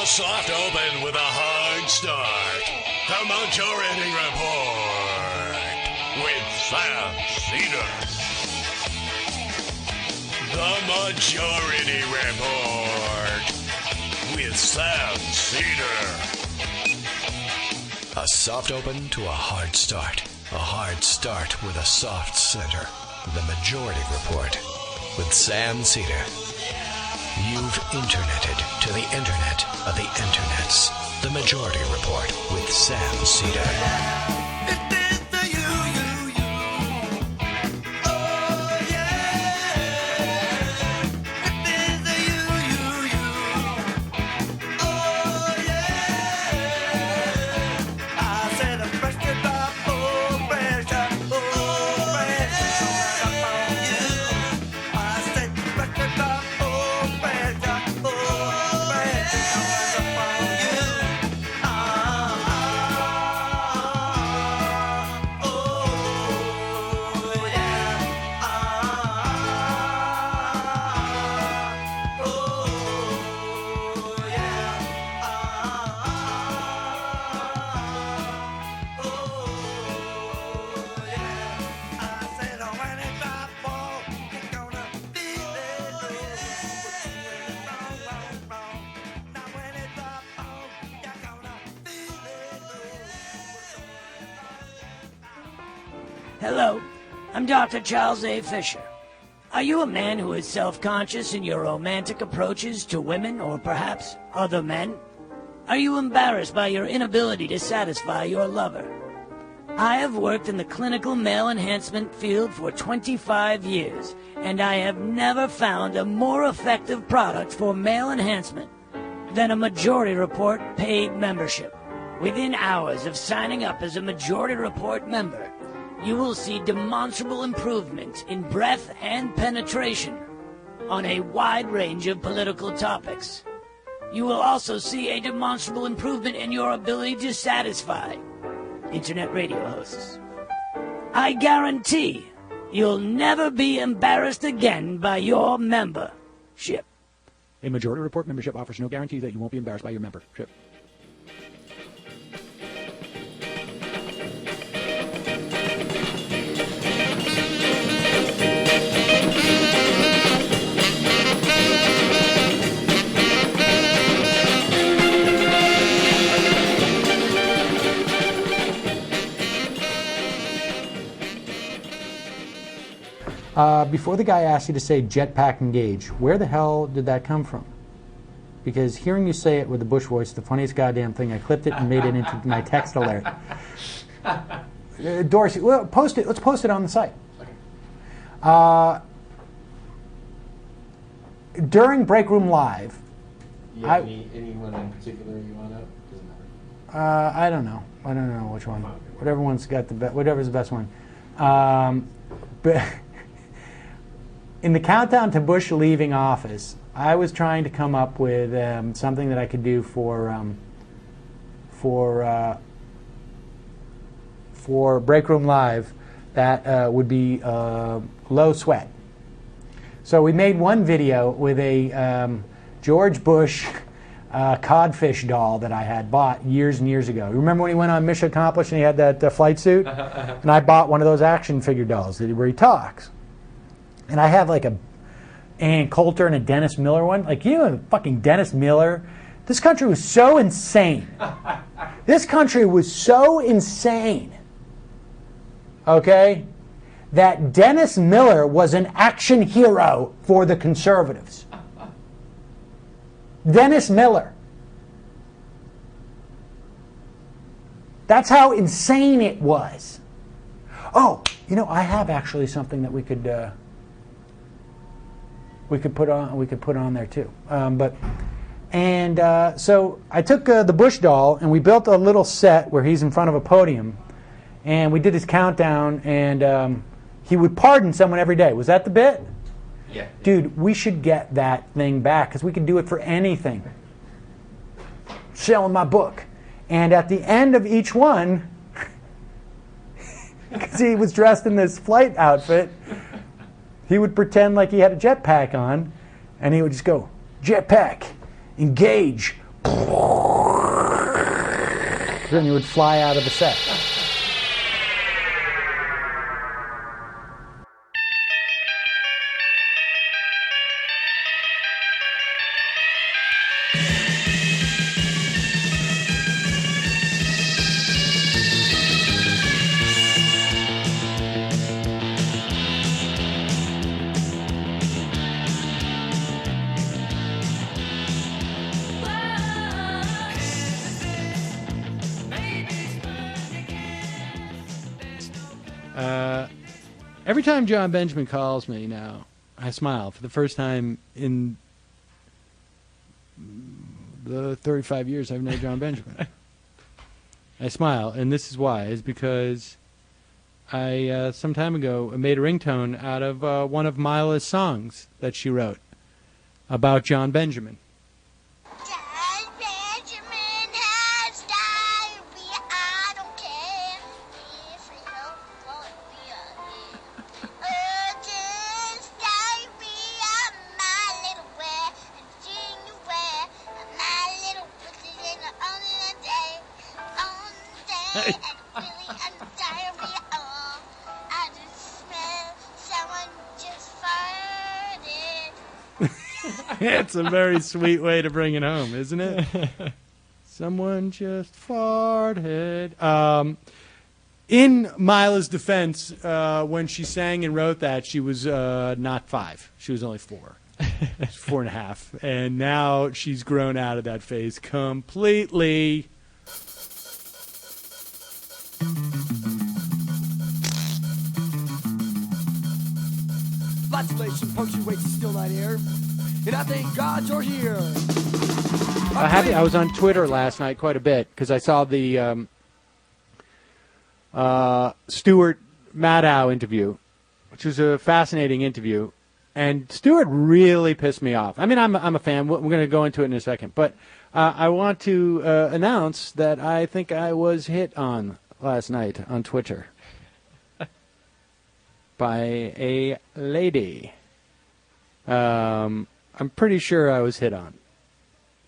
soft open with a hard start. The Majority Report with Sam Seder. The Majority Report with Sam Seder. A soft open to a hard start. A hard start with a soft center. The Majority Report with Sam Seder. You've interneted to the internet of the internets. The Majority Report with Sam Seder. Hello, I'm Dr. Charles A. Fisher. Are you a man who is self-conscious in your romantic approaches to women or perhaps other men? Are you embarrassed by your inability to satisfy your lover? I have worked in the clinical male enhancement field for 25 years, and I have never found a more effective product for male enhancement than a Majority Report paid membership. Within hours of signing up as a Majority Report member, you will see demonstrable improvement in breadth and penetration on a wide range of political topics. You will also see a demonstrable improvement in your ability to satisfy internet radio hosts. I guarantee you'll never be embarrassed again by your membership. A Majority Report membership offers no guarantee that you won't be embarrassed by your membership. Before the guy asked you to say jetpack engage, where the hell did that come from? Because hearing you say it with the Bush voice, the funniest goddamn thing, I clipped it and made it into my text alert. Dorsey, well, post it. Let's post it on the site. During Break Room Live, anyone in particular you want to? Doesn't matter. I don't know. I don't know which one. Whatever one's got the whatever's the best one. But in the countdown to Bush leaving office, I was trying to come up with something that I could do for Break Room Live that would be low sweat. So we made one video with a George Bush codfish doll that I had bought years and years ago. Remember when he went on Mission Accomplished and he had that flight suit? And I bought one of those action figure dolls where he talks. And I have like a Ann Coulter and a Dennis Miller one. Like, you know, fucking Dennis Miller. This country was so insane. This country was so insane. Okay? That Dennis Miller was an action hero for the conservatives. Dennis Miller. That's how insane it was. Oh, you know, I have actually something that we could put on there too. So I took the Bush doll and we built a little set where he's in front of a podium, and we did his countdown, and he would pardon someone every day. Was that the bit? Yeah. Dude, we should get that thing back because we can do it for anything. Selling my book. And at the end of each one, because he was dressed in this flight outfit, he would pretend like he had a jetpack on, and he would just go, jetpack, engage, Then you would fly out of the set. Every time John Benjamin calls me now, I smile for the first time in the 35 years I've known John Benjamin. I smile, and this is why. Is because I, some time ago, made a ringtone out of one of Mila's songs that she wrote about John Benjamin. It's a very sweet way to bring it home, isn't it? Someone just farted. In Mila's defense, when she sang and wrote that, she was not 5. She was only 4. She's 4.5. And now she's grown out of that phase completely. Modulation punctuates the still night air. And I thank God you're here. I was on Twitter last night quite a bit because I saw the Stewart Maddow interview, which was a fascinating interview. And Stewart really pissed me off. I mean, I'm a fan. We're going to go into it in a second. But I want to announce that I think I was hit on last night on Twitter by a lady. I'm pretty sure I was hit on.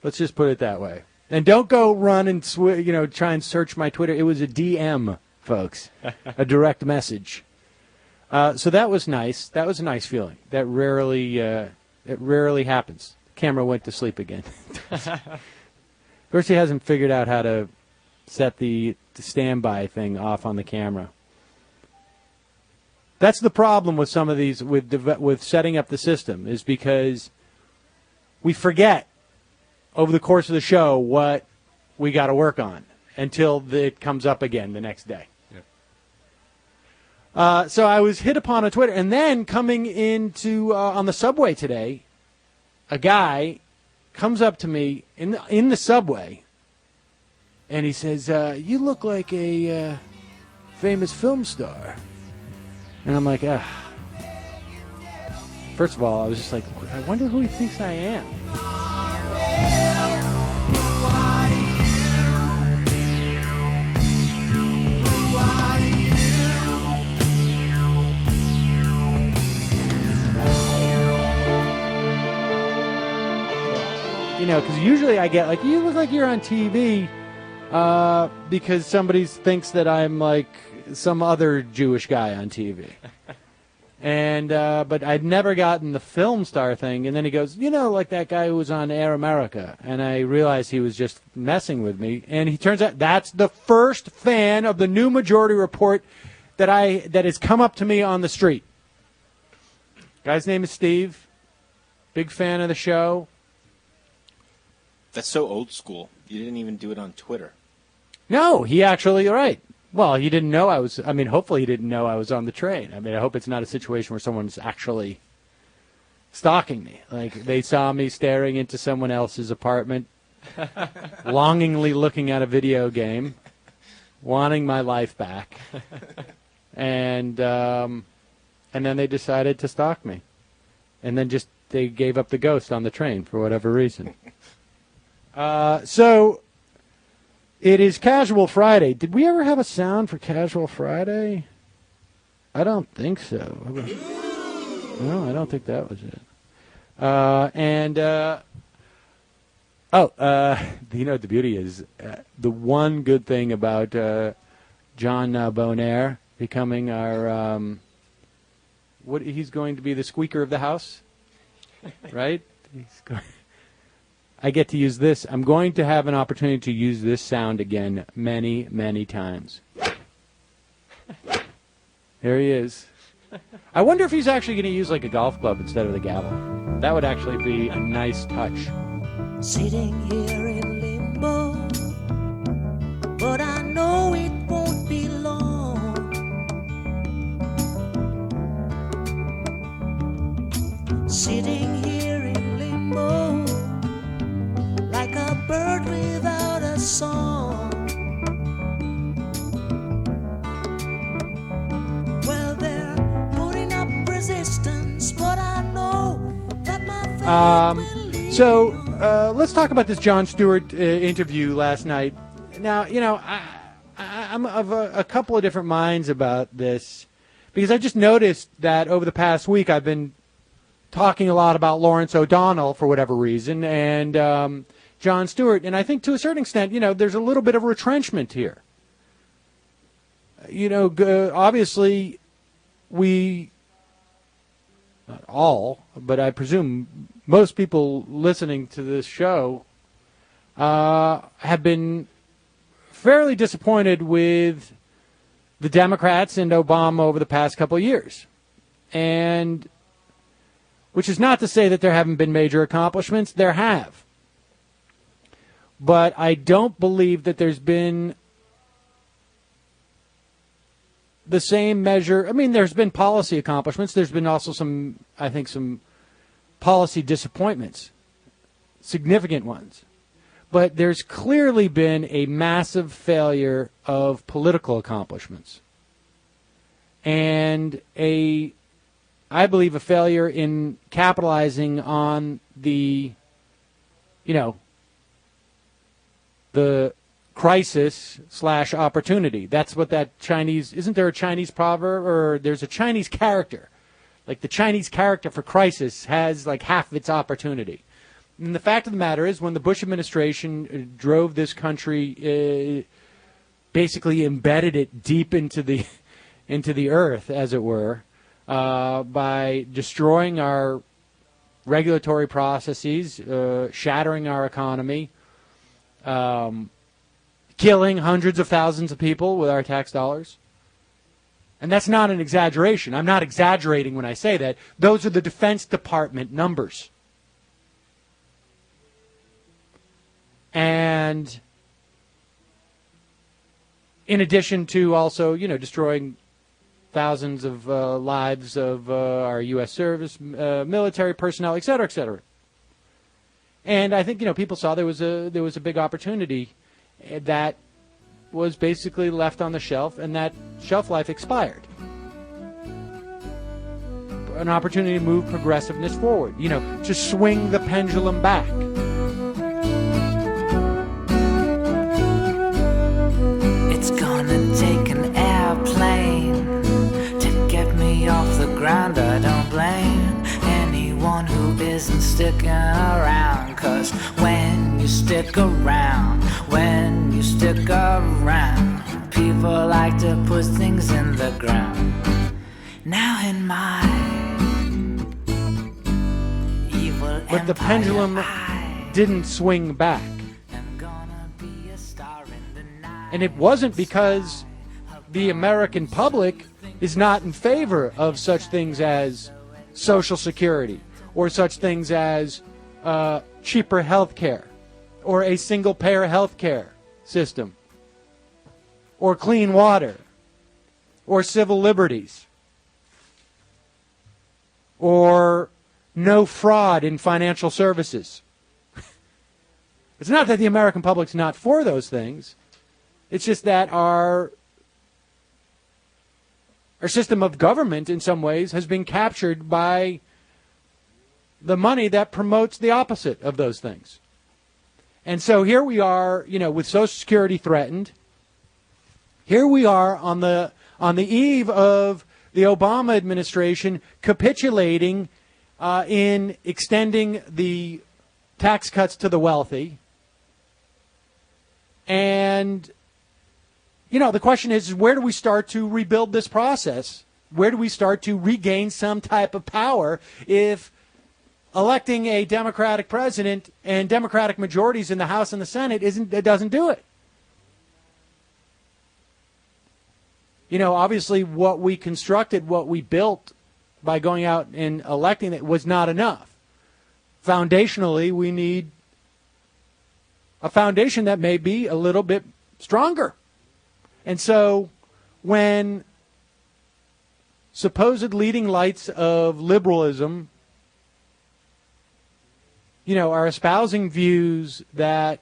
Let's just put it that way. And don't go run and try and search my Twitter. It was a DM, folks, a direct message. So that was nice. That was a nice feeling. That rarely happens. The camera went to sleep again. Of course, he hasn't figured out how to set the standby thing off on the camera. That's the problem with some of these, with setting up the system, is because we forget over the course of the show what we got to work on until it comes up again the next day. Yep. So I was hit upon on Twitter, and then coming into on the subway today, a guy comes up to me in the subway, and he says, "You look like a famous film star." And I'm like, First of all, I was just like, I wonder who he thinks I am. Because usually I get, like, you look like you're on TV because somebody thinks that I'm like some other Jewish guy on TV. And but I'd never gotten the film star thing. And then he goes, like that guy who was on Air America. And I realized he was just messing with me. And he turns out that's the first fan of the new Majority Report that has come up to me on the street. Guy's name is Steve. Big fan of the show. That's so old school. You didn't even do it on Twitter. No, he actually, you're right. Well, he didn't know hopefully he didn't know I was on the train. I mean, I hope it's not a situation where someone's actually stalking me. Like, they saw me staring into someone else's apartment, longingly looking at a video game, wanting my life back. And then they decided to stalk me. And then they gave up the ghost on the train for whatever reason. So it is Casual Friday. Did we ever have a sound for Casual Friday? I don't think so. No, I don't think that was it. The beauty is the one good thing about John Bonaire becoming our he's going to be the squeaker of the house, right? I get to use this. I'm going to have an opportunity to use this sound again many, many times. There he is. I wonder if he's actually going to use like a golf club instead of the gavel. That would actually be a nice touch. Sitting here in limbo, but I know it won't be long. Sitting here in limbo, like a bird without a song. Well, they're putting up resistance, but I know that my faith will lead. So let's talk about this Jon Stewart interview last night. Now, I'm of a couple of different minds about this because I just noticed that over the past week I've been talking a lot about Lawrence O'Donnell for whatever reason and Jon Stewart, and I think to a certain extent, there's a little bit of retrenchment here. Obviously, we, not all, but I presume most people listening to this show have been fairly disappointed with the Democrats and Obama over the past couple of years. And which is not to say that there haven't been major accomplishments. There have. But I don't believe that there's been the same measure. I mean, there's been policy accomplishments. There's been also some policy disappointments, significant ones. But there's clearly been a massive failure of political accomplishments. And I believe a failure in capitalizing on the crisis / opportunity. That's what that isn't there a Chinese proverb, or there's a Chinese character? Like the Chinese character for crisis has like half of its opportunity. And the fact of the matter is, when the Bush administration drove this country, basically embedded it deep into the earth, as it were, by destroying our regulatory processes, shattering our economy, killing hundreds of thousands of people with our tax dollars. And that's not an exaggeration. I'm not exaggerating when I say that. Those are the Defense Department numbers. And in addition to also, destroying thousands of lives of our U.S. service, military personnel, et cetera, et cetera. And I think, people saw there was a big opportunity that was basically left on the shelf, and that shelf life expired. An opportunity to move progressiveness forward, to swing the pendulum back. It's gonna take an airplane to get me off the ground. I don't blame anyone who isn't sticking around, 'cause when you stick around, people like to put things in the ground. Now in my evil But the pendulum didn't swing back. And it wasn't because the American public is not in favor of such things as Social Security or such things as cheaper health care or a single-payer health care system or clean water or civil liberties or no fraud in financial services. It's not that the American public's not for those things. It's just that our system of government, in some ways, has been captured by the money that promotes the opposite of those things. And so here we are, with Social Security threatened. Here we are on the eve of the Obama administration capitulating in extending the tax cuts to the wealthy. And, the question is, where do we start to rebuild this process? Where do we start to regain some type of power if electing a Democratic president and Democratic majorities in the House and the Senate doesn't do it? Obviously what we constructed, what we built by going out and electing it was not enough. Foundationally, we need a foundation that may be a little bit stronger. And so when supposed leading lights of liberalism, are espousing views that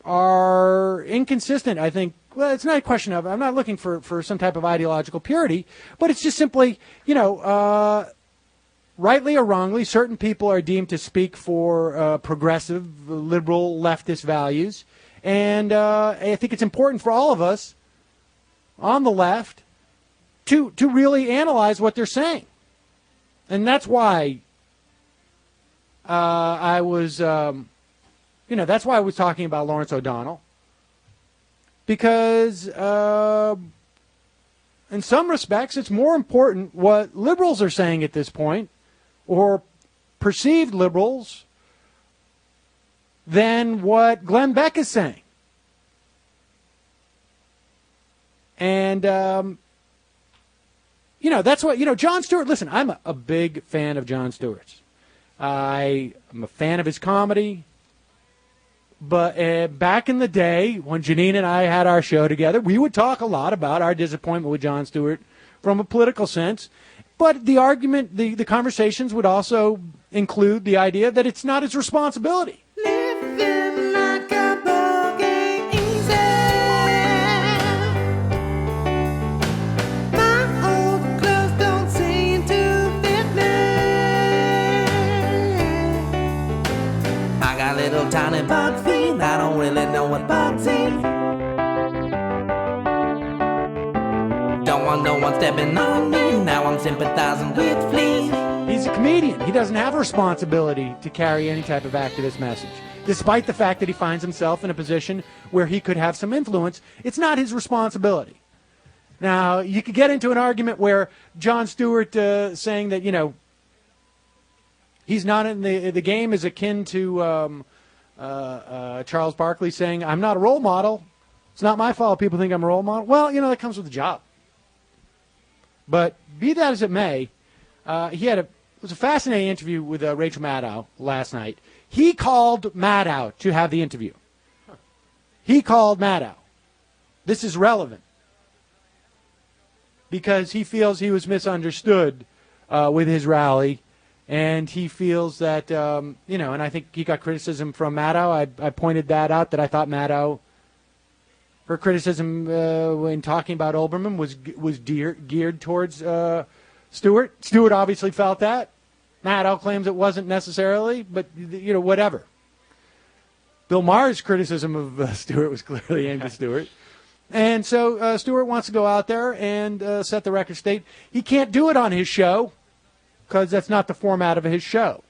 are inconsistent, I think. Well, it's not a question of, I'm not looking for some type of ideological purity, but it's just simply, rightly or wrongly, certain people are deemed to speak for progressive, liberal, leftist values. And I think it's important for all of us on the left to really analyze what they're saying. And that's why I was, that's why I was talking about Lawrence O'Donnell. Because in some respects, it's more important what liberals are saying at this point, or perceived liberals, than what Glenn Beck is saying. And, that's what, Jon Stewart, listen, I'm a big fan of Jon Stewart's. I'm a fan of his comedy. But back in the day, when Janine and I had our show together, we would talk a lot about our disappointment with Jon Stewart from a political sense. But the argument, the conversations would also include the idea that it's not his responsibility. Living like a boogie easy. My old clothes don't seem to fit me. I got little tiny bug feet. I don't really know what bugs eat. Don't want no one stepping on me. Now I'm sympathizing with fleas. He's a comedian. He doesn't have a responsibility to carry any type of activist message. Despite the fact that he finds himself in a position where he could have some influence, it's not his responsibility. Now, you could get into an argument where Jon Stewart saying that, he's not in the game is akin to Charles Barkley saying, I'm not a role model. It's not my fault people think I'm a role model. Well, that comes with the job. But be that as it may, it was a fascinating interview with Rachel Maddow last night. He called Maddow to have the interview. He called Maddow. This is relevant because he feels he was misunderstood with his rally. And he feels that, and I think he got criticism from Maddow. I pointed that out, that I thought Maddow, her criticism when talking about Olbermann was geared towards Stewart. Stewart obviously felt that. Maddow claims it wasn't necessarily, but, whatever. Bill Maher's criticism of Stewart was clearly aimed at Stewart. And so Stewart wants to go out there and set the record straight. He can't do it on his show, because that's not the format of his show.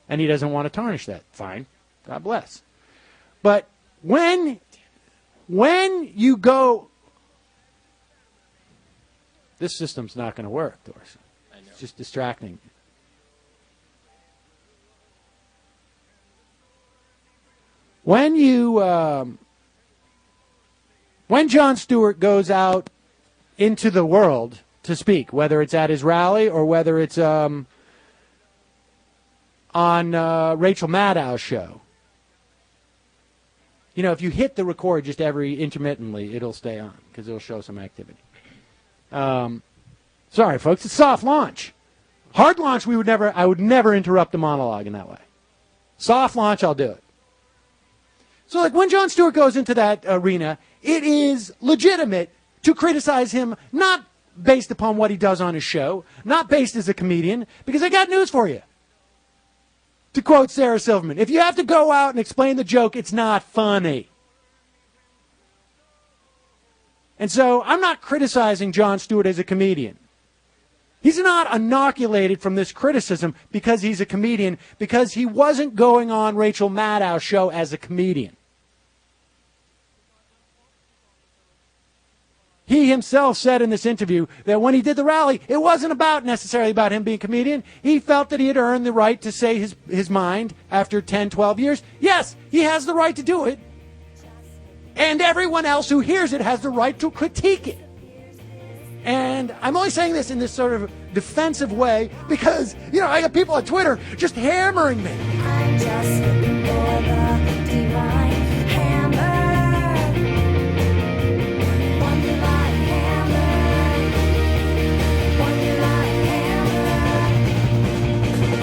And he doesn't want to tarnish that. Fine. God bless. But when you go... This system's not going to work, Dorsey. It's just distracting. When Jon Stewart goes out into the world to speak, whether it's at his rally or whether it's on Rachel Maddow's show. If you hit the record just intermittently, it'll stay on because it'll show some activity. Sorry, folks, it's soft launch. Hard launch, I would never interrupt the monologue in that way. Soft launch, I'll do it. So, when Jon Stewart goes into that arena, it is legitimate to criticize him, not based upon what he does on his show, not based as a comedian, because I got news for you. To quote Sarah Silverman, if you have to go out and explain the joke, it's not funny. And so I'm not criticizing Jon Stewart as a comedian. He's not inoculated from this criticism because he's a comedian, because he wasn't going on Rachel Maddow's show as a comedian. He himself said in this interview that when he did the rally, it wasn't necessarily about him being a comedian. He felt that he had earned the right to say his mind after 10, 12 years. Yes, he has the right to do it. And everyone else who hears it has the right to critique it. And I'm only saying this in this sort of defensive way because, I got people on Twitter just hammering me. I'm just looking for the divine hammer. One divine hammer. One divine hammer.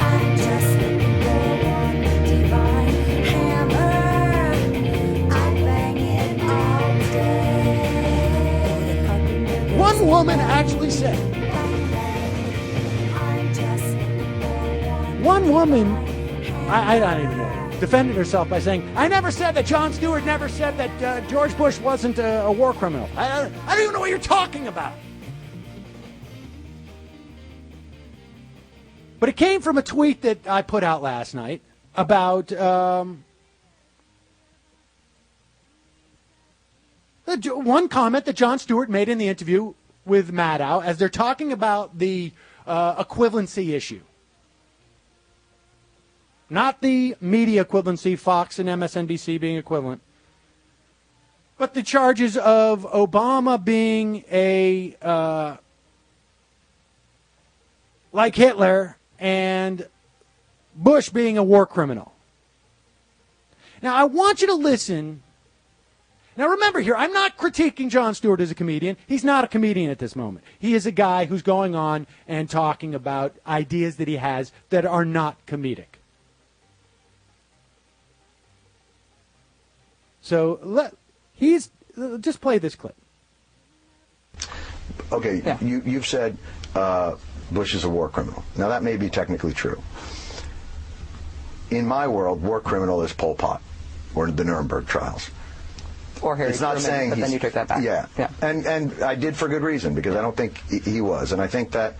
I'm just looking for one divine hammer. I bang it all day. One woman actually said, one woman, I don't even know, defended herself by saying, I never said that Jon Stewart never said that George Bush wasn't a war criminal. I don't even know what you're talking about. But it came from a tweet that I put out last night about one comment that Jon Stewart made in the interview with Maddow as they're talking about the equivalency issue. Not the media equivalency, Fox and MSNBC being equivalent, but the charges of Obama being like Hitler and Bush being a war criminal. Now, I want you to listen. Now, remember here, I'm not critiquing Jon Stewart as a comedian. He's not a comedian at this moment. He is a guy who's going on and talking about ideas that he has that are not comedic. So just play this clip. Okay, yeah. You've said Bush is a war criminal. Now, that may be technically true. In my world, war criminal is Pol Pot or the Nuremberg trials. Or Harry It's not Truman, saying but then you took that back. Yeah. And I did for good reason, because I don't think he was. And I think that,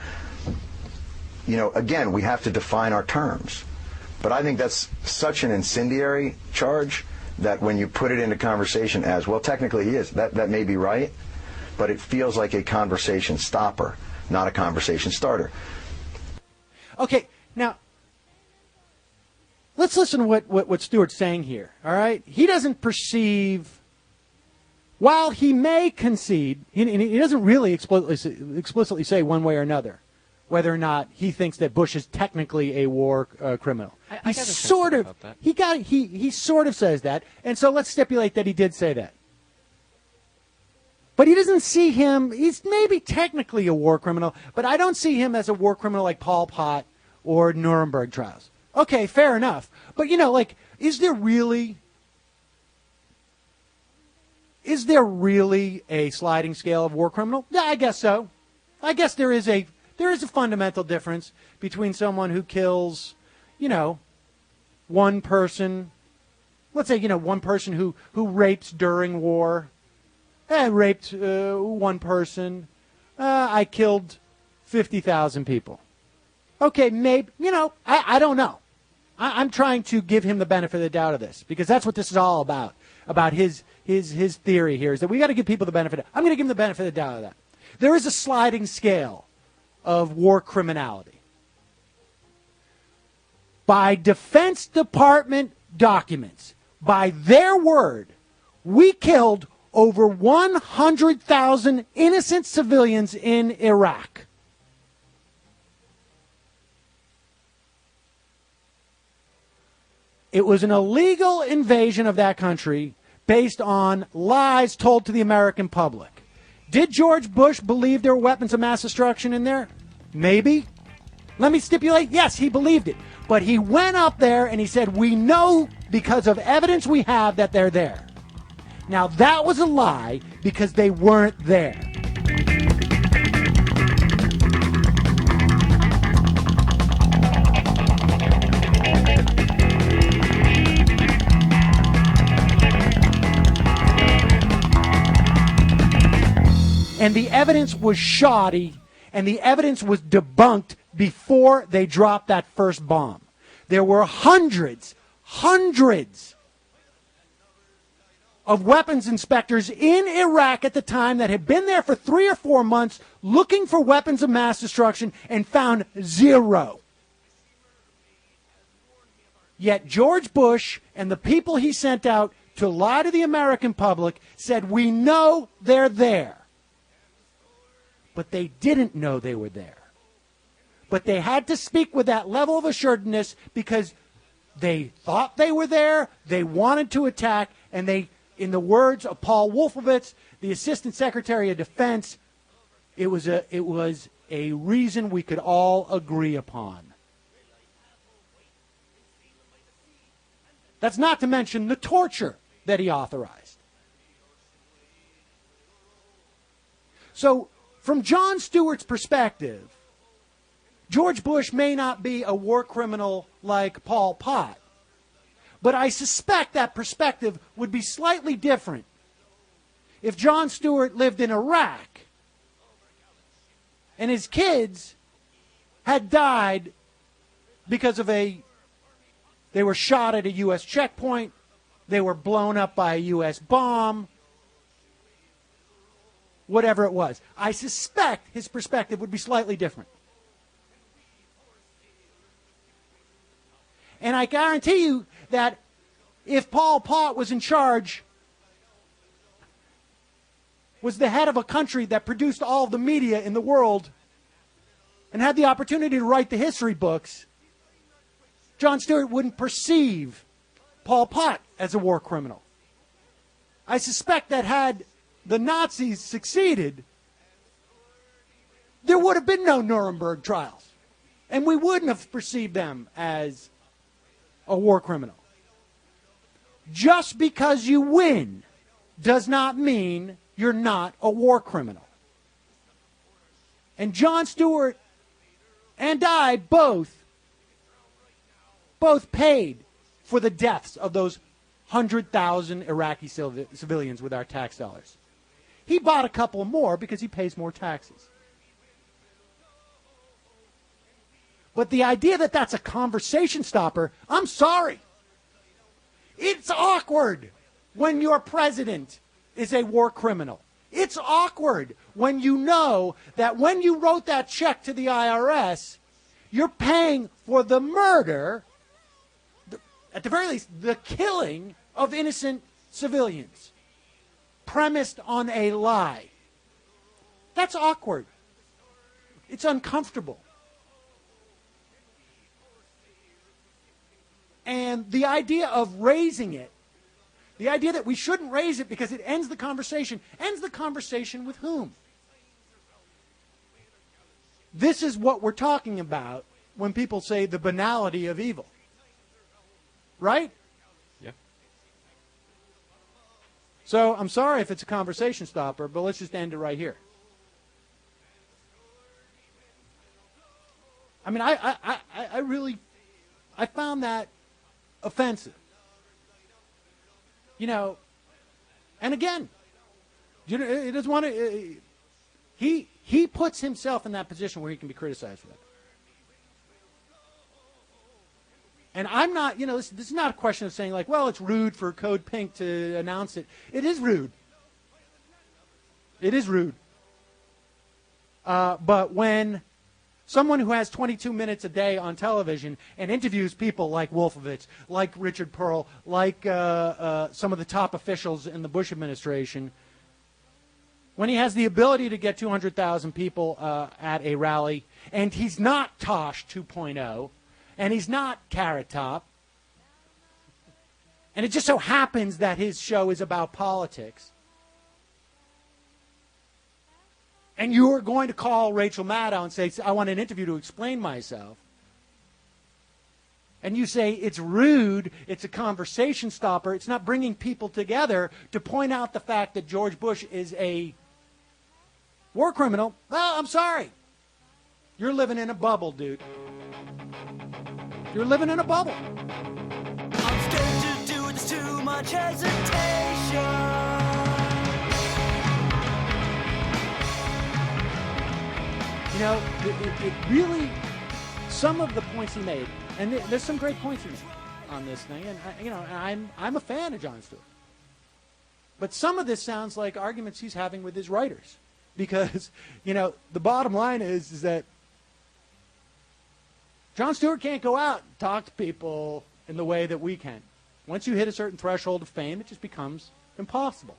again, we have to define our terms. But I think that's such an incendiary charge that when you put it into conversation as, well, technically he is, that may be right, but it feels like a conversation stopper, not a conversation starter. Okay, now, let's listen to what Stewart's saying here, all right? He doesn't perceive, while he may concede, he doesn't really explicitly say one way or another whether or not he thinks that Bush is technically a war criminal. He sort of says that, and so let's stipulate that he did say that. But he doesn't see him, he's maybe technically a war criminal, but I don't see him as a war criminal like Pol Pot or Nuremberg trials. Okay, fair enough. But, is there really a sliding scale of war criminal? Yeah, I guess so. I guess there is a fundamental difference between someone who kills, one person. Let's say, one person who rapes during war. I raped one person. I killed 50,000 people. Okay, maybe, I don't know. I'm trying to give him the benefit of the doubt of this, because that's what this is all about his theory here, is that we got to give people the benefit. I'm going to give him the benefit of the doubt of that. There is a sliding scale of war criminality. By Defense Department documents, by their word, we killed over 100,000 innocent civilians in Iraq. It was an illegal invasion of that country based on lies told to the American public. Did George Bush believe there were weapons of mass destruction in there? Maybe. Let me stipulate, yes, he believed it. But he went up there and he said, we know because of evidence we have that they're there. Now, that was a lie because they weren't there. And the evidence was shoddy, and the evidence was debunked before they dropped that first bomb. There were hundreds of weapons inspectors in Iraq at the time that had been there for 3 or 4 months looking for weapons of mass destruction and found zero. Yet George Bush and the people he sent out to lie to the American public said, we know they're there. But they didn't know they were there. But they had to speak with that level of assuredness because they thought they were there, they wanted to attack, and they, in the words of Paul Wolfowitz, the Assistant Secretary of Defense, it was a reason we could all agree upon. That's not to mention the torture that he authorized. So, from Jon Stewart's perspective, George Bush may not be a war criminal like Pol Pot, but I suspect that perspective would be slightly different if Jon Stewart lived in Iraq and his kids had died because of they were shot at a U.S. checkpoint, they were blown up by a U.S. bomb, whatever it was. I suspect his perspective would be slightly different. And I guarantee you that if Pol Pot was in charge, was the head of a country that produced all of the media in the world and had the opportunity to write the history books, Jon Stewart wouldn't perceive Pol Pot as a war criminal. I suspect that had the Nazis succeeded, there would have been no Nuremberg trials. And we wouldn't have perceived them as a war criminal. Just because you win does not mean you're not a war criminal. And Jon Stewart and I both paid for the deaths of those 100,000 Iraqi civilians with our tax dollars. He bought a couple more because he pays more taxes. But the idea that that's a conversation stopper, I'm sorry. It's awkward when your president is a war criminal. It's awkward when you know that when you wrote that check to the IRS, you're paying for the murder, at the very least, the killing of innocent civilians, premised on a lie. That's awkward. It's uncomfortable. And the idea of raising it, the idea that we shouldn't raise it because it ends the conversation with whom? This is what we're talking about when people say the banality of evil. Right? Yeah. So I'm sorry if it's a conversation stopper, but let's just end it right here. I mean, I really found that offensive. You know, and again, you know, he doesn't want to. He puts himself in that position where he can be criticized for that. And I'm not, you know, this is not a question of saying like, well, it's rude for Code Pink to announce it. It is rude. It is rude. But when someone who has 22 minutes a day on television and interviews people like Wolfowitz, like Richard Pearl, like some of the top officials in the Bush administration, when he has the ability to get 200,000 people at a rally, and he's not Tosh 2.0, and he's not Carrot Top, and it just so happens that his show is about politics, and you're going to call Rachel Maddow and say, I want an interview to explain myself, and you say it's rude, it's a conversation stopper, it's not bringing people together to point out the fact that George Bush is a war criminal, well, I'm sorry. You're living in a bubble, dude. You're living in a bubble. I'm scared to do it, there's too much hesitation. You know, it really, some of the points he made, and there's some great points he made on this thing, and I'm a fan of Jon Stewart. But some of this sounds like arguments he's having with his writers, because the bottom line is that Jon Stewart can't go out and talk to people in the way that we can. Once you hit a certain threshold of fame, it just becomes impossible.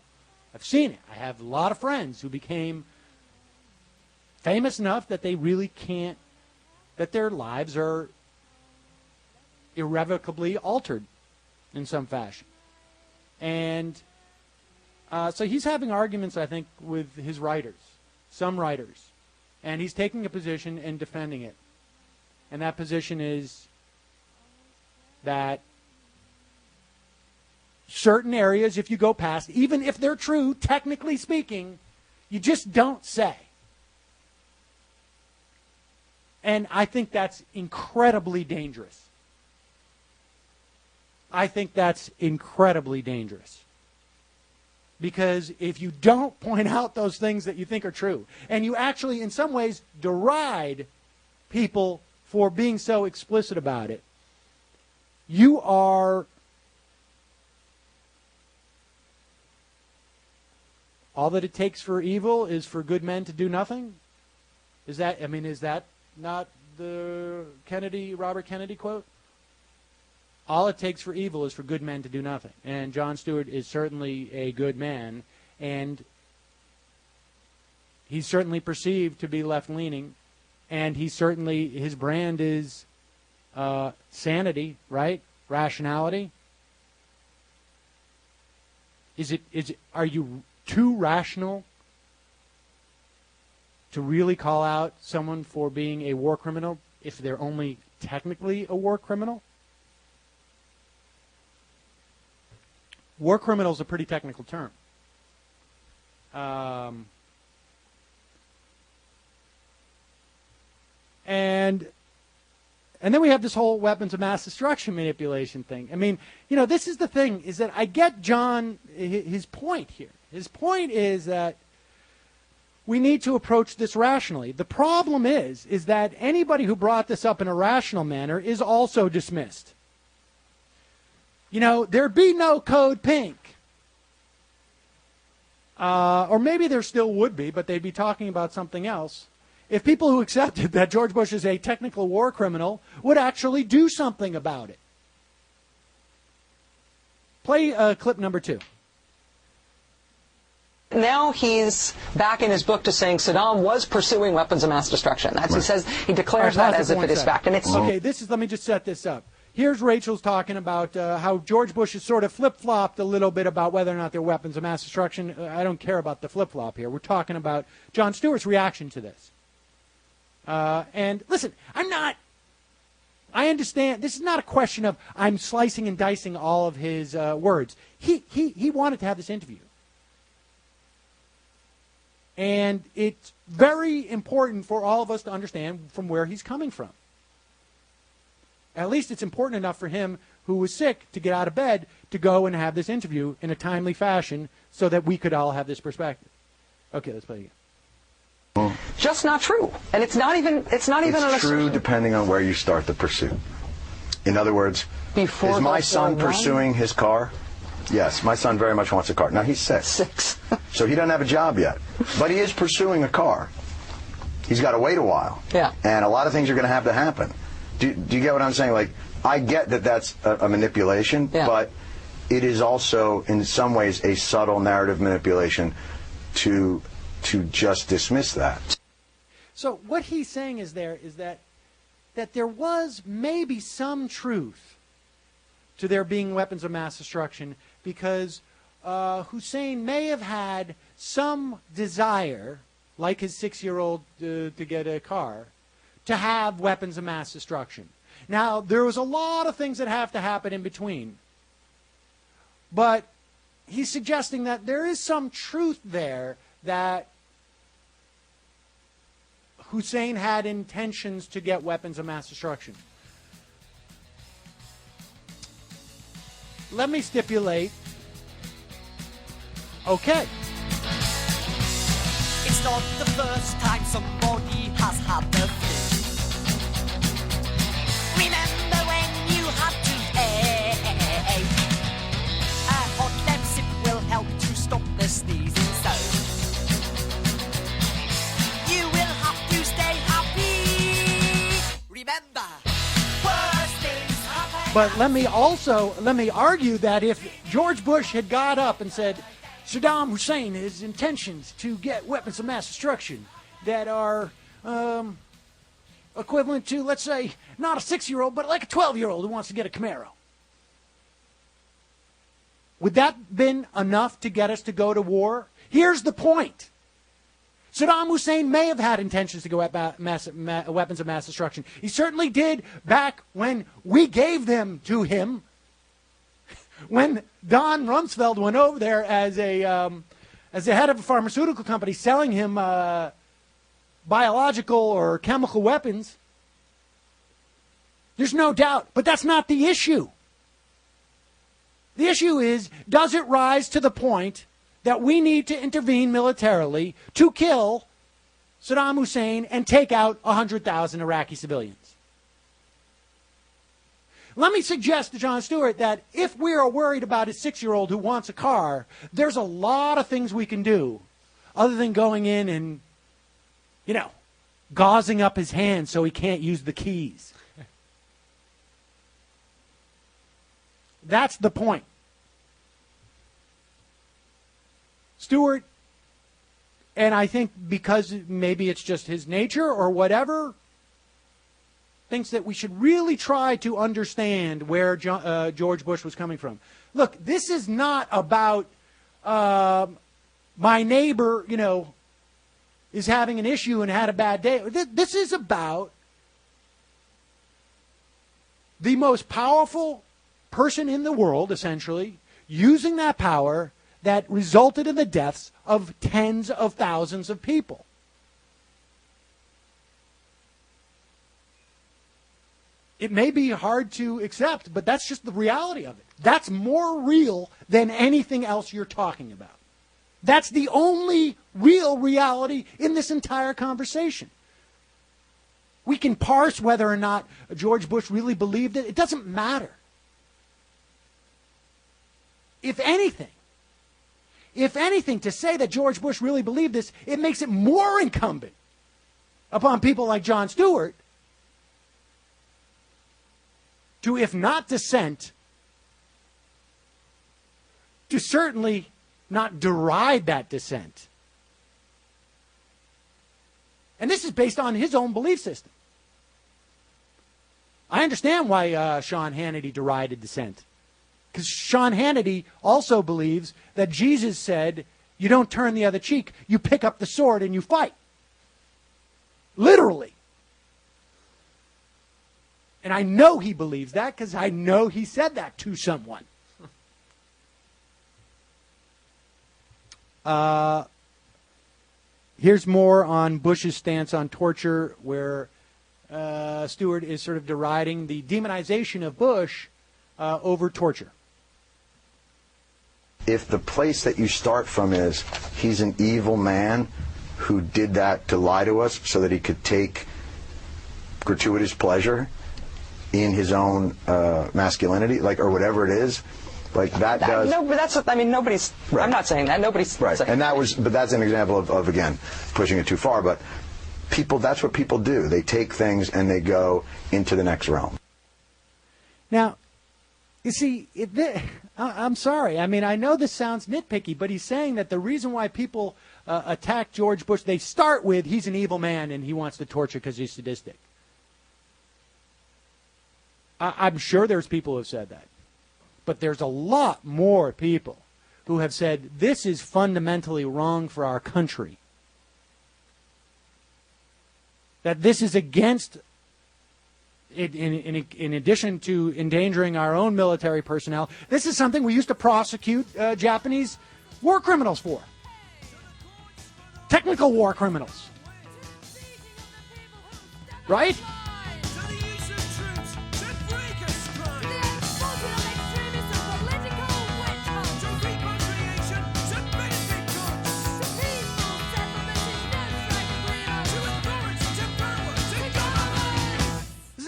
I've seen it. I have a lot of friends who became famous enough that they really can't, that their lives are irrevocably altered in some fashion. And so he's having arguments, I think, with his writers, some writers. And he's taking a position and defending it. And that position is that certain areas, if you go past, even if they're true, technically speaking, you just don't say. And I think that's incredibly dangerous. I think that's incredibly dangerous. Because if you don't point out those things that you think are true, and you actually, in some ways, deride people for being so explicit about it, you are all that it takes for evil is for good men to do nothing. Is that not the Robert Kennedy quote? All it takes for evil is for good men to do nothing. And Jon Stewart is certainly a good man, and he's certainly perceived to be left-leaning, and his brand is sanity, right? Rationality. Are you too rational to really call out someone for being a war criminal if they're only technically a war criminal? War criminal is a pretty technical term. And then we have this whole weapons of mass destruction manipulation thing. I mean, this is the thing, is that I get John, his point here. His point is that we need to approach this rationally. The problem is that anybody who brought this up in a rational manner is also dismissed. There'd be no Code Pink. Or maybe there still would be, but they'd be talking about something else. If people who accepted that George Bush is a technical war criminal would actually do something about it. Play clip number 2. Now he's back in his book to saying Saddam was pursuing weapons of mass destruction. That's he says, he declares that as if it is fact. And it's okay, let me just set this up. Here's Rachel's talking about how George Bush has sort of flip-flopped a little bit about whether or not they're weapons of mass destruction. I don't care about the flip-flop here. We're talking about Jon Stewart's reaction to this. And listen, I understand, this is not a question of I'm slicing and dicing all of his words. He wanted to have this interview. And it's very important for all of us to understand from where he's coming from. At least it's important enough for him, who was sick, to get out of bed to go and have this interview in a timely fashion so that we could all have this perspective. Okay, let's play again. Just not true. And it's not even It's true depending on where you start the pursuit. In other words, is my son pursuing his car? Yes, my son very much wants a car. Now, he's 6. So he doesn't have a job yet. But he is pursuing a car. He's got to wait a while. Yeah. And a lot of things are going to have to happen. Do you get what I'm saying? Like, I get that that's a manipulation, but it is also, in some ways, a subtle narrative manipulation to just dismiss that. So what he's saying is that there was maybe some truth to there being weapons of mass destruction, because Hussein may have had some desire, like his 6-year-old to get a car, to have weapons of mass destruction. Now, there was a lot of things that have to happen in between. But he's suggesting that there is some truth there that Hussein had intentions to get weapons of mass destruction. Let me stipulate. Okay. It's It's not the first time somebody has had the flu. Remember when you had to pay? A hot Lemsip will help to stop the sneezing, so you will have to stay happy. Remember, worst things happen. But let me argue that if George Bush had got up and said, Saddam Hussein has intentions to get weapons of mass destruction that are equivalent to, let's say, not a 6-year-old, but like a 12-year-old who wants to get a Camaro. Would that been enough to get us to go to war? Here's the point. Saddam Hussein may have had intentions to go at weapons of mass destruction. He certainly did back when we gave them to him. When Don Rumsfeld went over there as the head of a pharmaceutical company selling him biological or chemical weapons, there's no doubt. But that's not the issue. The issue is, does it rise to the point that we need to intervene militarily to kill Saddam Hussein and take out 100,000 Iraqi civilians? Let me suggest to Jon Stewart that if we are worried about a 6-year-old who wants a car, there's a lot of things we can do other than going in and, gauzing up his hands so he can't use the keys. That's the point. Stewart, and I think because maybe it's just his nature or whatever, thinks that we should really try to understand where George Bush was coming from. Look, this is not about my neighbor, is having an issue and had a bad day. This is about the most powerful person in the world, essentially, using that power that resulted in the deaths of tens of thousands of people. It may be hard to accept, but that's just the reality of it. That's more real than anything else you're talking about. That's the only real reality in this entire conversation. We can parse whether or not George Bush really believed it. It doesn't matter. If anything, to say that George Bush really believed this, it makes it more incumbent upon people like Jon Stewart to, if not dissent, to certainly not deride that dissent. And this is based on his own belief system. I understand why Sean Hannity derided dissent. Because Sean Hannity also believes that Jesus said, you don't turn the other cheek, you pick up the sword and you fight. Literally. And I know he believes that because I know he said that to someone. Here's more on Bush's stance on torture, where Stewart is sort of deriding the demonization of Bush over torture. If the place that you start from is he's an evil man who did that to lie to us so that he could take gratuitous pleasure in his own masculinity, or whatever it is, that does. No, but that's. Nobody's. Right. I'm not saying that. Nobody's. Right. Saying And but that's an example of again pushing it too far. But people, that's what people do. They take things and they go into the next realm. Now, you see, I'm sorry. I know this sounds nitpicky, but he's saying that the reason why people attack George Bush, they start with he's an evil man and he wants to torture because he's sadistic. I'm sure there's people who have said that. But there's a lot more people who have said this is fundamentally wrong for our country. That this is against, in addition to endangering our own military personnel, this is something we used to prosecute Japanese war criminals for. Technical war criminals. Right?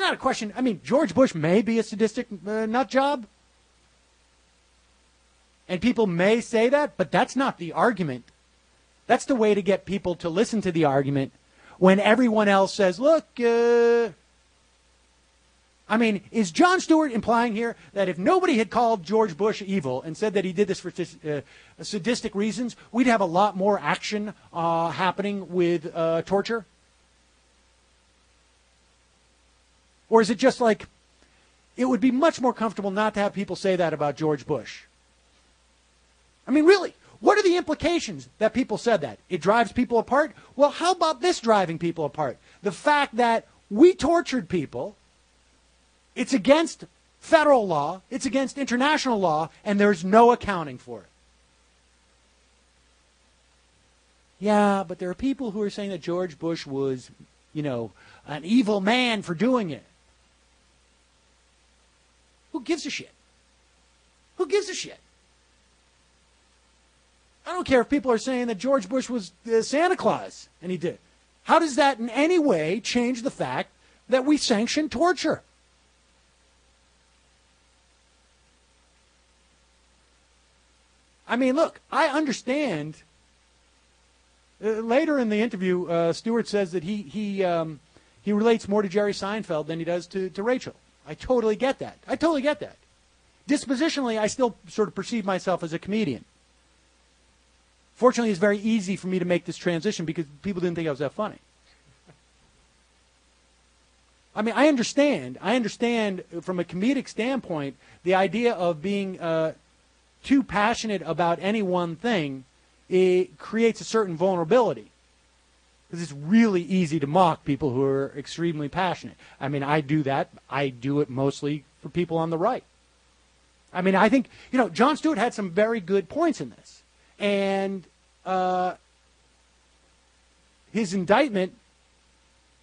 not a question. I mean, George Bush may be a sadistic nut job. And people may say that, but that's not the argument. That's the way to get people to listen to the argument when everyone else says, look, I mean, is Jon Stewart implying here that if nobody had called George Bush evil and said that he did this for sadistic reasons, we'd have a lot more action happening with torture? Or is it just like, it would be much more comfortable not to have people say that about George Bush? I mean, really, what are the implications that people said that? It drives people apart? Well, how about this driving people apart? The fact that we tortured people, it's against federal law, it's against international law, and there's no accounting for it. Yeah, but there are people who are saying that George Bush was, you know, an evil man for doing it. Who gives a shit? Who gives a shit? I don't care if people are saying that George Bush was Santa Claus, and he did. How does that in any way change the fact that we sanction torture? I mean, look, I understand. Later in the interview, Stewart says that he relates more to Jerry Seinfeld than he does to Rachel. I totally get that. I totally get that. Dispositionally, I still sort of perceive myself as a comedian. Fortunately, it's very easy for me to make this transition because people didn't think I was that funny. I mean, I understand from a comedic standpoint the idea of being too passionate about any one thing. It creates a certain vulnerability because it's really easy to mock people who are extremely passionate. I mean, I do that. I do it mostly for people on the right. I mean, I think, you know, Jon Stewart had some very good points in this. And his indictment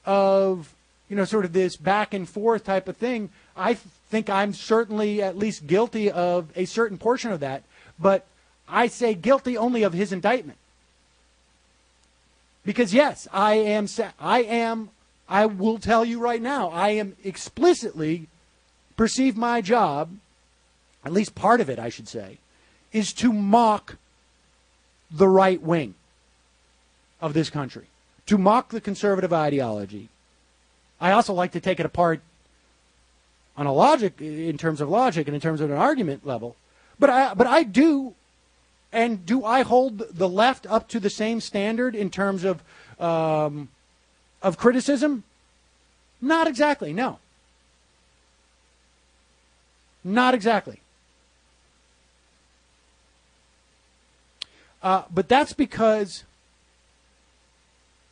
of, you know, sort of this back and forth type of thing, I think I'm certainly at least guilty of a certain portion of that. But I say guilty only of his indictment. Because, yes, I will tell you right now, I am explicitly perceive my job, at least part of it, I should say, is to mock the right wing of this country, to mock the conservative ideology. I also like to take it apart on a logic, in terms of logic and in terms of an argument level. But I do, and do I hold the left up to the same standard in terms of criticism? Not exactly, no. Not exactly. But that's because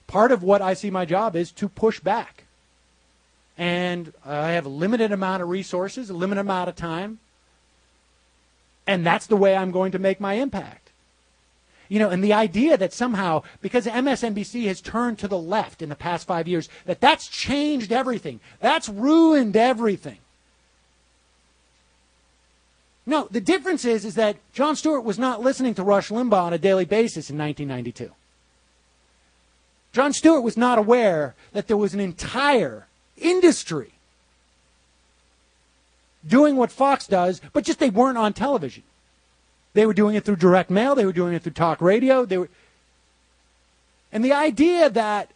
part of what I see my job is to push back. And I have a limited amount of resources, a limited amount of time. And that's the way I'm going to make my impact. You know, and the idea that somehow, because MSNBC has turned to the left in the past 5 years, that's changed everything. That's ruined everything. No, the difference is that Jon Stewart was not listening to Rush Limbaugh on a daily basis in 1992. Jon Stewart was not aware that there was an entire industry doing what Fox does, but just they weren't on television. They were doing it through direct mail. They were doing it through talk radio. And the idea that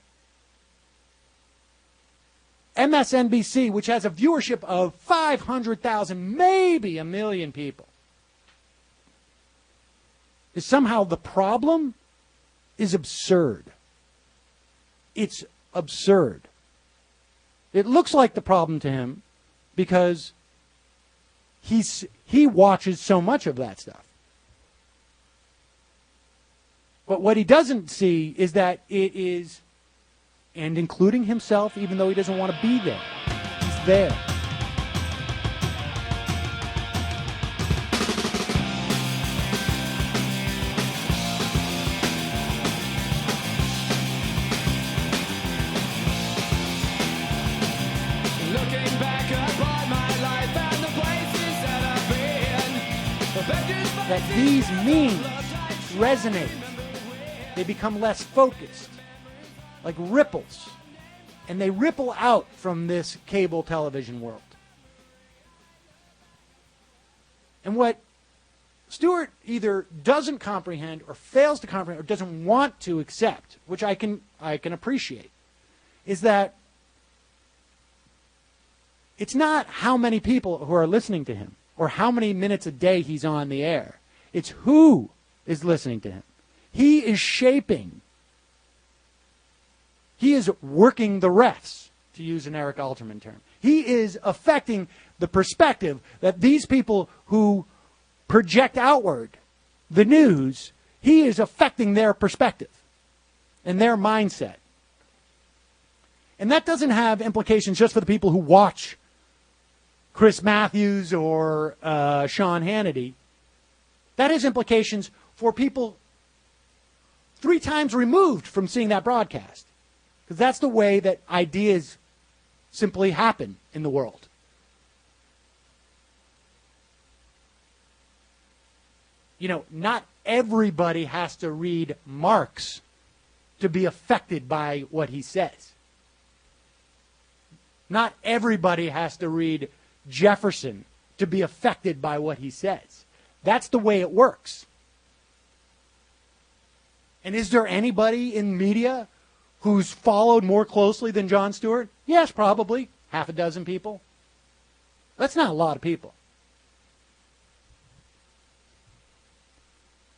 MSNBC, which has a viewership of 500,000, maybe 1 million people, is somehow the problem is absurd. It's absurd. It looks like the problem to him because he watches so much of that stuff. But what he doesn't see is that it is, and including himself, even though he doesn't want to be there, he's there. Looking back upon my life and the places that I've been, that these memes resonate. They become less focused, like ripples And they ripple out from this cable television world. And what Stewart either doesn't comprehend or fails to comprehend or doesn't want to accept, which I can appreciate, is that it's not how many people who are listening to him or how many minutes a day he's on the air. It's who is listening to him. He is shaping. He is working the refs, to use an Eric Alterman term. He is affecting the perspective that these people who project outward the news, he is affecting their perspective and their mindset. And that doesn't have implications just for the people who watch Chris Matthews or Sean Hannity. That has implications for people 3 times removed from seeing that broadcast. Because that's the way that ideas simply happen in the world. You know, not everybody has to read Marx to be affected by what he says. Not everybody has to read Jefferson to be affected by what he says. That's the way it works. And is there anybody in media who's followed more closely than Jon Stewart? Yes, probably. 6 people. That's not a lot of people.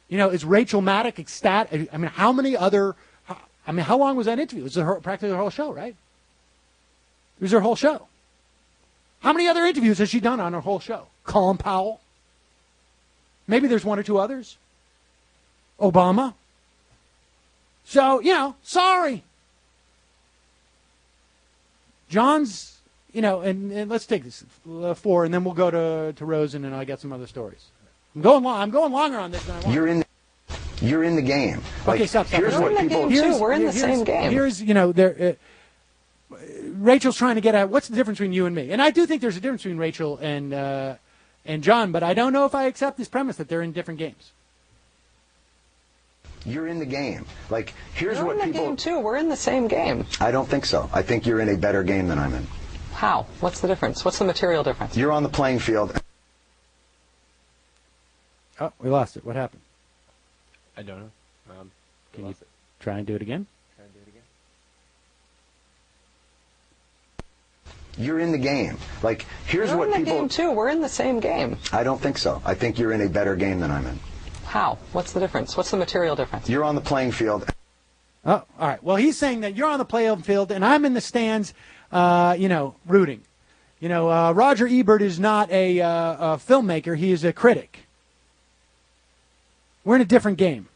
You know, is Rachel Maddow ecstatic? I mean, how long was that interview? It was practically her whole show, right? It was her whole show. How many other interviews has she done on her whole show? Colin Powell? Maybe there's 1 or 2 others. Obama? So, you know, sorry. John's, you know, and let's take this 4, and then we'll go to Rosen, and I got some other stories. I'm going longer on this than I want. You're in the game. Okay, stop. Here's what people. We're in the same game. Here's, you know, Rachel's trying to get at what's the difference between you and me, and I do think there's a difference between Rachel and John, but I don't know if I accept this premise that they're in different games. You're in the game. Like, here's You're what in the people. game too. We're in the same game. I don't think so. I think you're in a better game than I'm in. How? What's the difference? What's the material difference? You're on the playing field. Oh, we lost it. What happened? I don't know. Can you try and do it again? Try and do it again. You're in the game. Like, here's what people. You're in the game too. We're in the same game. I don't think so. I think you're in a better game than I'm in. How? What's the difference? What's the material difference? You're on the playing field. Oh, all right. Well, he's saying that you're on the playing field and I'm in the stands, rooting. You know, Roger Ebert is not a filmmaker. He is a critic. We're in a different game.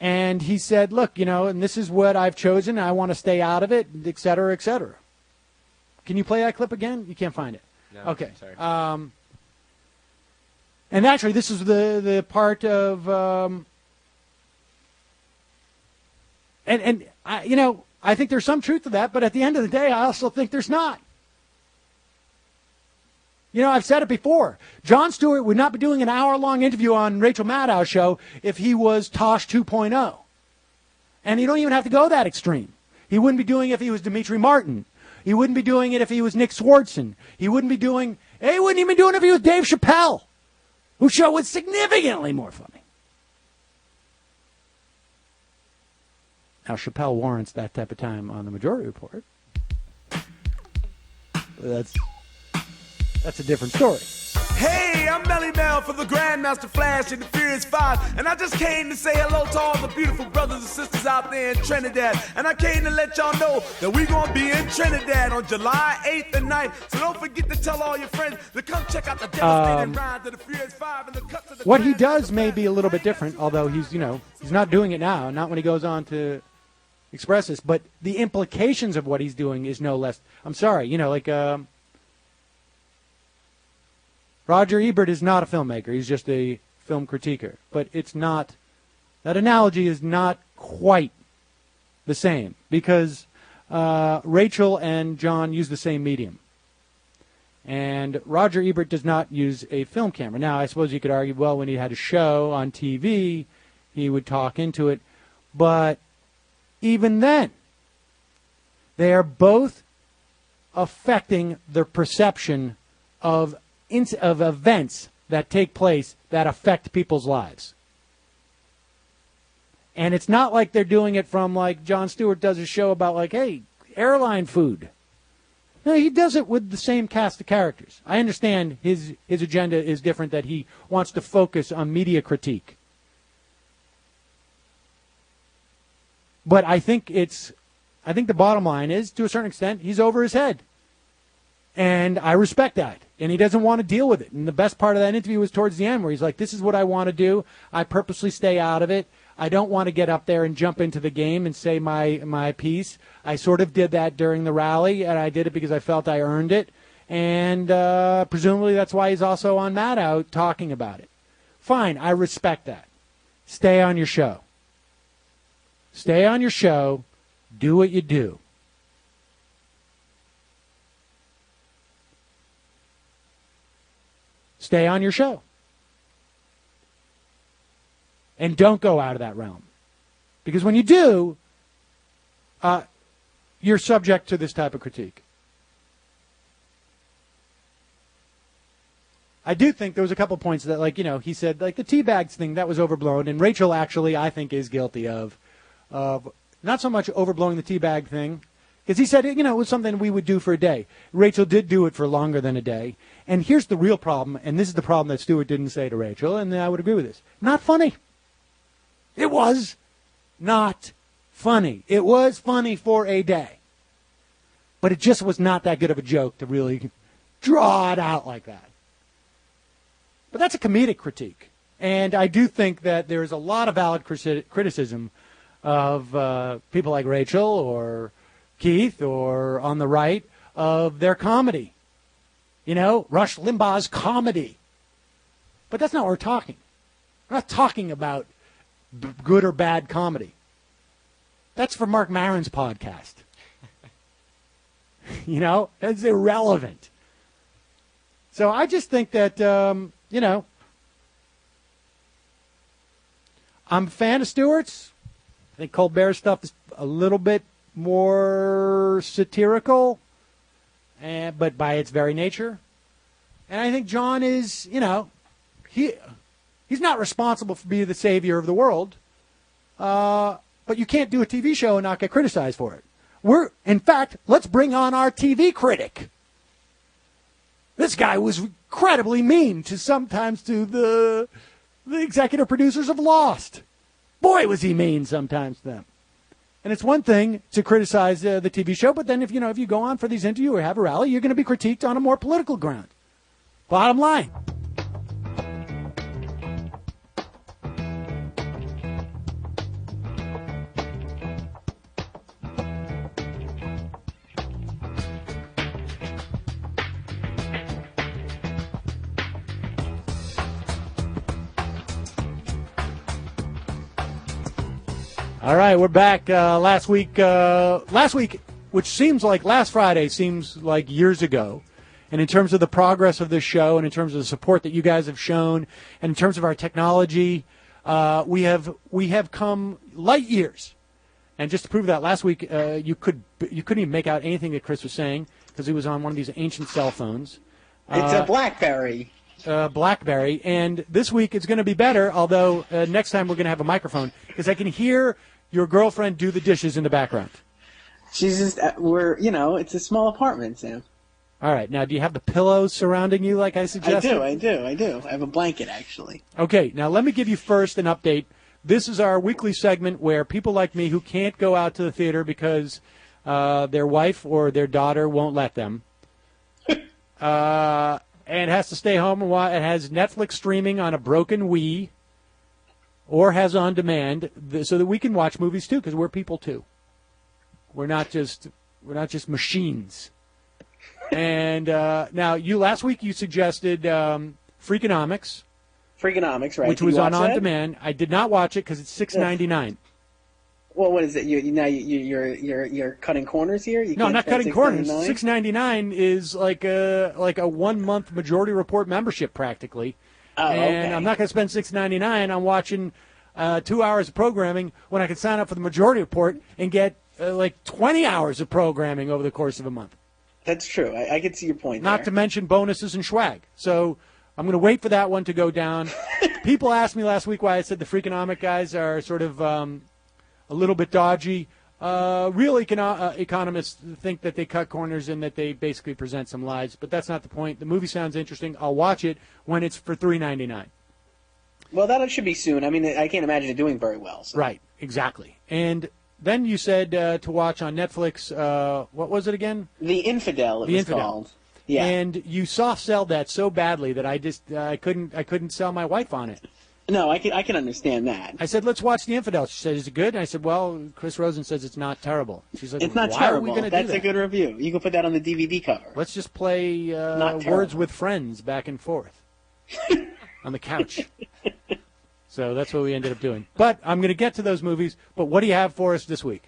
And he said, look, you know, and this is what I've chosen. I want to stay out of it, et cetera, et cetera. Can you play that clip again? You can't find it. No, okay. Sorry. And actually, this is the part of, I think there's some truth to that, but at the end of the day, I also think there's not. You know, I've said it before. Jon Stewart would not be doing an hour-long interview on Rachel Maddow's show if he was Tosh 2.0. And you don't even have to go that extreme. He wouldn't be doing it if he was Dimitri Martin. He wouldn't be doing it if he was Nick Swardson. He wouldn't even be doing it if he was Dave Chappelle, whose show was significantly more funny. Now, Chappelle warrants that type of time on the Majority Report. That's a different story. Hey, I'm Melly Mel for the Grandmaster Flash and the Furious 5. And I just came to say hello to all the beautiful brothers and sisters out there in Trinidad. And I came to let y'all know that we're going to be in Trinidad on July 8th and 9th. So don't forget to tell all your friends to come check out the devastating ride to the Furious 5 and the cuts of the What he does may be a little bit different, although he's not doing it now, not when he goes on to express this. But the implications of what he's doing is no less. I'm sorry, Roger Ebert is not a filmmaker. He's just a film critiquer. But it's not, that analogy is not quite the same because Rachel and John use the same medium. And Roger Ebert does not use a film camera. Now, I suppose you could argue, well, when he had a show on TV, he would talk into it. But even then, they are both affecting the perception of events that take place that affect people's lives. And it's not like they're doing it from, like, Jon Stewart does a show about, like, hey, airline food. No, he does it with the same cast of characters. I understand his agenda is different, that he wants to focus on media critique. But I think the bottom line is, to a certain extent, he's over his head. And I respect that. And he doesn't want to deal with it. And the best part of that interview was towards the end, where he's like, this is what I want to do. I purposely stay out of it. I don't want to get up there and jump into the game and say my piece. I sort of did that during the rally, and I did it because I felt I earned it. And presumably that's why he's also on Maddow talking about it. Fine, I respect that. Stay on your show. Stay on your show. Do what you do. Stay on your show. And don't go out of that realm. Because when you do, you're subject to this type of critique. I do think there was a couple points that, like, he said, like, the tea bags thing, that was overblown. And Rachel actually, I think, is guilty of not so much overblowing the tea bag thing. Because he said, it was something we would do for a day. Rachel did do it for longer than a day. And here's the real problem, and this is the problem that Stewart didn't say to Rachel, and I would agree with this. Not funny. It was not funny. It was funny for a day. But it just was not that good of a joke to really draw it out like that. But that's a comedic critique. And I do think that there's a lot of valid criticism of people like Rachel or Keith or on the right of their comedy. Rush Limbaugh's comedy. But that's not what we're talking. We're not talking about good or bad comedy. That's for Mark Maron's podcast. That's irrelevant. So I just think that, I'm a fan of Stewart's. I think Colbert's stuff is a little bit more satirical, but by its very nature. And I think John is, he's not responsible for being the savior of the world, but you can't do a TV show and not get criticized for it. In fact, let's bring on our TV critic. This guy was incredibly mean sometimes to the executive producers of Lost. Boy, was he mean sometimes to them. And it's one thing to criticize the TV show, but then if you go on for these interviews or have a rally, you're going to be critiqued on a more political ground. Bottom line. All right, we're back. Last week, which seems like last Friday, seems like years ago. And in terms of the progress of this show, and in terms of the support that you guys have shown, and in terms of our technology, we have come light years. And just to prove that, last week you couldn't even make out anything that Chris was saying because he was on one of these ancient cell phones. It's a BlackBerry. BlackBerry. And this week it's going to be better, although next time we're going to have a microphone because I can hear your girlfriend do the dishes in the background. She's just, it's a small apartment, Sam. All right. Now, do you have the pillows surrounding you like I suggested? I do. I have a blanket, actually. Okay. Now, let me give you first an update. This is our weekly segment where people like me who can't go out to the theater because their wife or their daughter won't let them and has to stay home and watch. It has Netflix streaming on a broken Wii or has on demand so that we can watch movies too because we're people too. We're not just machines. And now, last week you suggested Freakonomics. Freakonomics, right? Which was on demand. I did not watch it because it's $6.99. Well, what is it? You're cutting corners here. No, I'm not cutting corners. $6.99 is like a 1 month Majority Report membership practically. Oh, and okay. I'm not going to spend $6.99 on watching 2 hours of programming when I could sign up for the Majority Report and get like 20 hours of programming over the course of a month. That's true. I can see your point Not there. to mention bonuses and swag. So I'm going to wait for that one to go down. People asked me last week why I said the Freakonomic guys are sort of a little bit dodgy. Real economists think that they cut corners and that they basically present some lies, but that's not the point. The movie sounds interesting. I'll watch it when it's for $3.99. Well, that should be soon. I mean, I can't imagine it doing very well. So. Right, exactly. And then you said to watch on Netflix, what was it again? The Infidel, it was called. Yeah. And you soft sold that so badly that I just I couldn't sell my wife on it. No, I can understand that. I said, let's watch The Infidel. She said, is it good? And I said, well, Chris Rosen says it's not terrible. She's like, it's not why terrible. Are we gonna That's do that? a good review. You can put that on the DVD cover. Let's just play Words with Friends back and forth on the couch. So that's what we ended up doing. But I'm going to get to those movies. But what do you have for us this week?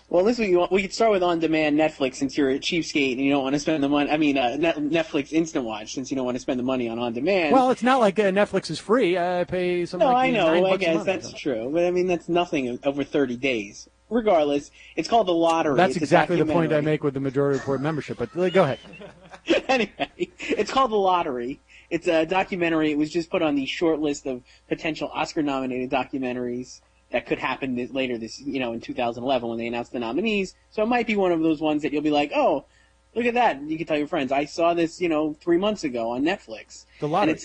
Well, this week we could start with on-demand Netflix since you're a cheapskate and you don't want to spend the money. I mean, Netflix Instant Watch since you don't want to spend the money on on-demand. Well, it's not like Netflix is free. I pay something like $9 I a guess month. that's true. But, I mean, that's nothing over 30 days. Regardless, it's called The Lottery. That's It's exactly the point I documentary. make with the Majority Report membership. But go ahead. Anyway, it's called The Lottery. It's a documentary. It was just put on the short list of potential Oscar-nominated documentaries that could happen later in 2011 when they announced the nominees. So it might be one of those ones that you'll be like, oh, look at that. You can tell your friends, I saw this, 3 months ago on Netflix. The Lottery.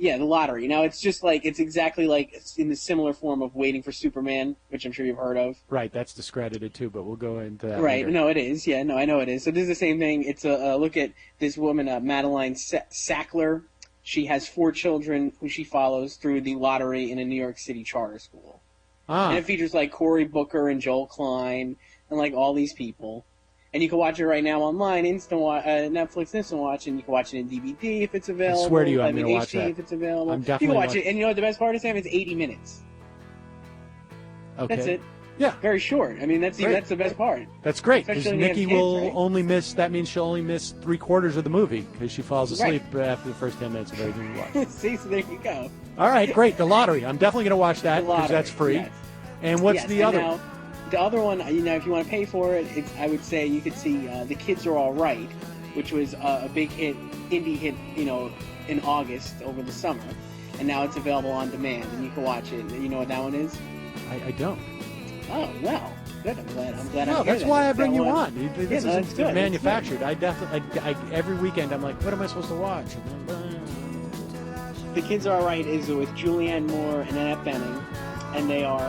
And The Lottery. Now, it's just like, it's exactly like it's in the similar form of Waiting for Superman, which I'm sure you've heard of. Right, that's discredited too, but we'll go into that Right, later. no, it is. Yeah, no, I know it is. So this is the same thing. It's a look at this woman, Madeline Sackler. She has 4 children who she follows through the lottery in a New York City charter school. Ah. And it features like Cory Booker and Joel Klein and like all these people. And you can watch it right now online, Netflix Instant Watch, and you can watch it in DVD if it's available. I swear to you, I'm going to watch HD that. if it's available. I'm You definitely can watch watching. it, and you know what the best part is, Sam? It's 80 minutes. Okay. That's it. Yeah. Very short. I mean, that's the best part. That's great, because Especially when you have Nikki kids, will right? only miss, that means she'll only miss 3/4 of the movie, because she falls asleep after the first 10 minutes of everything you watch. See, so there you go. All right, great. The Lottery. I'm definitely going to watch that, The because Lottery, that's free. yes. And what's Yes, the and other now, one? The other one, if you want to pay for it, I would say you could see The Kids Are All Right, which was a big hit, indie hit, in August over the summer. And now it's available on demand, and you can watch it. You know what that one is? I don't. Oh, well. Good. I'm glad No, I hear that's that. why I bring That you one- on. Yeah, This no, that's is good. That's manufactured. I definitely, every weekend, I'm like, what am I supposed to watch? The Kids Are All Right is with Julianne Moore and Annette Bening, and they are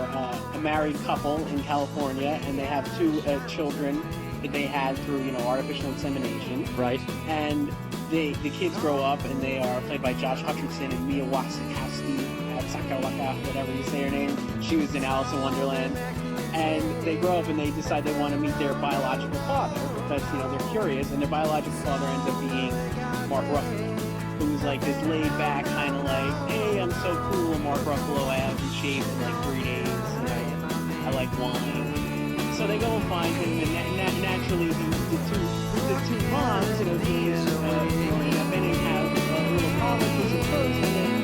a married couple in California, and they have 2 children that they had through, artificial insemination. Right. And the kids grow up, and they are played by Josh Hutcherson and Mia Wasikowska, whatever you say her name. She was in Alice in Wonderland. And they grow up and they decide they want to meet their biological father because, they're curious, and their biological father ends up being Mark Ruffalo, who's like this laid-back kind of like, hey, I'm so cool, Mark Ruffalo, I haven't shaved in like 3 days, I like wine. So they go and find him, and naturally the two moms, Julian and Benning have a little problem with this at first, and then